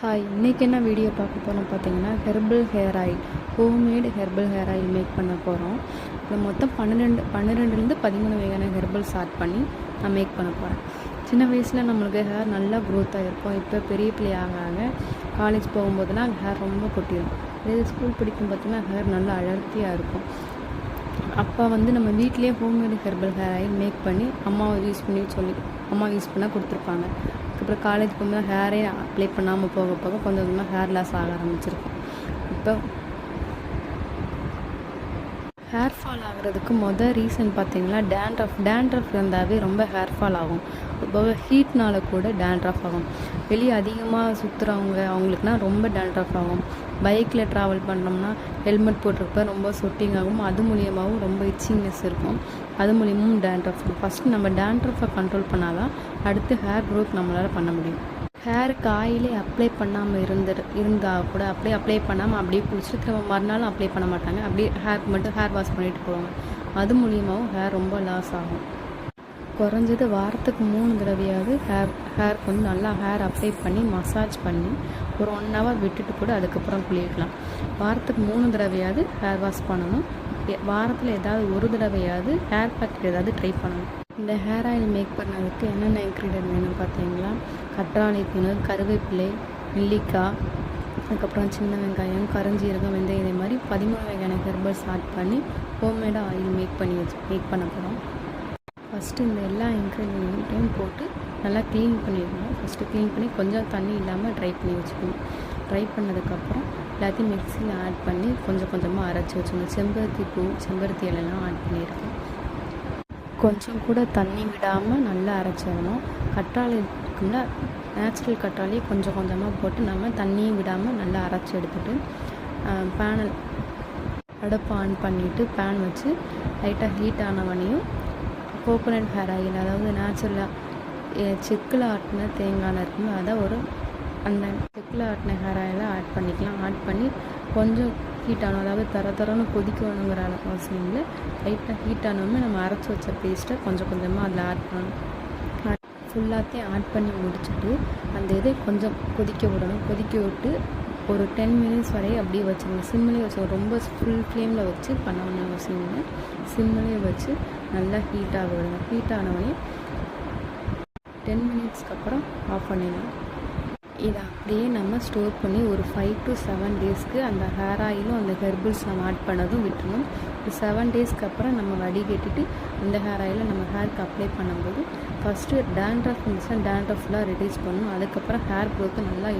Hi, இன்றைக்கி என்ன video பார்க்க போகிறோம் பார்த்தீங்கன்னா, herbal hair oil, homemade herbal hair oil make பண்ண போகிறோம். இதில் மொத்தம் 12லேருந்து 13 வகையான ஹெர்பல்ஸ் ஆட் பண்ணி நான் மேக் பண்ண போகிறேன். சின்ன வயசில் நம்மளுக்கு ஹேர் நல்லா க்ரோத்தாக இருக்கும். இப்போ பெரிய பிள்ளை ஆக காலேஜ் போகும்போதெல்லாம் ஹேர் ரொம்ப கொட்டிடும். இதே ஸ்கூல் படிக்கும் பார்த்தீங்கன்னா ஹேர் நல்லா அடர்த்தியாக இருக்கும். அப்போ நம்ம வீட்டிலேயே homemade herbal hair oil make பண்ணி அம்மாவை யூஸ் பண்ண கொடுத்துருப்பாங்க. அதுக்கப்புறம் காலேஜ் போகும்போது ஹேரே அப்ளை பண்ணாமல் போக போக கொஞ்சம் கொஞ்சமாக ஹேர் லாஸ் ஆக ஆரம்பிச்சிருக்கும். இப்போ ஹேர் ஃபால் ஆகிறதுக்கு ரீசன் பார்த்தீங்கன்னா டேண்ட்ரஃப் இருந்தாவே ரொம்ப ஹேர் ஃபால் ஆகும். போக ஹீட்னால கூட டேண்ட்ரஃப் ஆகும். வெளியே அதிகமாக சுற்றுறவங்க அவங்களுக்குனா ரொம்ப டேண்ட்ரஃப் ஆகும். பைக்கில் ட்ராவல் பண்ணோம்னா ஹெல்மெட் போட்டிருப்ப ரொம்ப சொட்டிங் ஆகும். அது மூலியமாகவும் ரொம்ப இச்சிங்னஸ் இருக்கும். அது மூலியமும் டேண்ட்ரஃப் இருக்கும். ஃபஸ்ட்டு நம்ம டேண்ட்ரஃபை கண்ட்ரோல் பண்ணால் தான் அடுத்து ஹேர் க்ரோத் நம்மளால் பண்ண முடியும். ஹேருக்கு ஆயிலே அப்ளை பண்ணாமல் இருந்தால் கூட அப்படியே அப்ளை பண்ணாமல் அப்படியே குளிச்சுட்டு திரும்ப மறுநாளும் அப்ளை பண்ண மாட்டாங்க. அப்படியே ஹேருக்கு மட்டும் ஹேர் வாஷ் பண்ணிட்டு போவாங்க. அது மூலியமாகவும் ஹேர் ரொம்ப லாஸ் ஆகும். குறைஞ்சது வாரத்துக்கு 3 தடவையாவது ஹேருக்கு நல்லா ஹேர் அப்ளை பண்ணி மசாஜ் பண்ணி ஒரு 1 ஹவர் விட்டுட்டு கூட அதுக்கப்புறம் குளிக்கலாம். வாரத்துக்கு 3 தடவையாவது ஹேர் வாஷ் பண்ணணும். வாரத்தில் ஏதாவது ஒரு தடவையாவது ஹேர் பேக் ஏதாவது ட்ரை பண்ணணும். இந்த ஹேர் ஆயில் மேக் பண்ணதுக்கு என்னென்ன இன்க்ரீடியன்ட் வேணும் பார்த்தீங்களா? கற்றாழை தூள், கருவேப்பிலை, நெல்லிக்காய், அதுக்கப்புறம் சின்ன வெங்காயம், கருஞ்சீரகம், வெந்தயம், இதே மாதிரி 13 வகையான ஹெர்பல்ஸ் ஆட் பண்ணி ஹோம்மேடாக ஆயில் மேக் பண்ண போகிறோம். ஃபஸ்ட்டு இந்த எல்லா இன்க்ரீடியன்ட்டையும் போட்டு நல்லா க்ளீன் பண்ணிடணும். ஃபஸ்ட்டு க்ளீன் பண்ணி கொஞ்சம் தண்ணி இல்லாமல் ட்ரை பண்ணி வச்சுக்கணும். ட்ரை பண்ணதுக்கப்புறம் எல்லாத்தையும் மிக்சியில் ஆட் பண்ணி கொஞ்சம் கொஞ்சமாக அரைச்சி வச்சுக்கணும். செம்பருத்தி பூ, செம்பருத்தி இலைலாம் ஆட் பண்ணியிருக்கேன். கொஞ்சம் கூட தண்ணி விடாமல் நல்லா அரைச்சிடணும். கற்றாழை இருக்குன்னா நேச்சுரல் கற்றாழையை கொஞ்சம் கொஞ்சமாக போட்டு நம்ம தண்ணியும் விடாமல் நல்லா அரைச்சி எடுத்துகிட்டு அடுப்பு ஆன் பண்ணிவிட்டு பேன் வச்சு லைட்டாக ஹீட் ஆனவனையும் கோகோனட் ஹேர் ஆயில், அதாவது நேச்சுரலாக செக்கில் ஆட்டின தேங்காய் இருக்குன்னு அதை அந்த செக்கில் ஆட்டின ஹேர் ஆயிலை ஆட் பண்ணிக்கலாம். ஆட் பண்ணி கொஞ்சம் ஹீட் ஆகணும், அதாவது தரன்னு கொதிக்கணுங்கிற அவசியம் இல்லை. லைட்டாக ஹீட் ஆனோமே நம்ம அரைச்சி வச்ச பேஸ்ட்டை கொஞ்சம் கொஞ்சமாக அதில் ஆட் பண்ணணும். ஃபுல்லாத்தையும் ஆட் பண்ணி முடிச்சுட்டு அந்த இதை கொஞ்சம் கொதிக்க விடணும். கொதிக்க விட்டு ஒரு 10 மினிட்ஸ் வரையும் அப்படியே வச்சுருங்க. சிம்மிலே வச்சு ரொம்ப ஃபுல் ஃப்ளேமில் வச்சு பண்ணணும் அவசியம் இல்லை. சிம்மிலே வச்சு நல்லா ஹீட் ஆக விடுங்க. ஹீட் ஆனவொடனே 10 மினிட்ஸ்க்கு அப்புறம் ஆஃப் பண்ணிடலாம். இதை அப்படியே நம்ம ஸ்டோர் பண்ணி ஒரு 5 to 7 டேஸ்க்கு அந்த ஹேர் ஆயிலும் அந்த ஹெர்பல்ஸ் நம்ம ஆட் பண்ணதும் விட்டுணும். ஒரு 7 டேஸ்க்கு அப்புறம் நம்ம வடிகட்டிட்டு அந்த ஹேர் ஆயிலை நம்ம ஹேருக்கு அப்ளை பண்ணும்போது ஃபஸ்ட்டு டேண்ட்ரஃப் இருந்துச்சுன்னா டேண்ட்ரஃப்லாம் ரெடியூஸ் பண்ணணும். அதுக்கப்புறம் ஹேர் க்ரோத்து நல்லா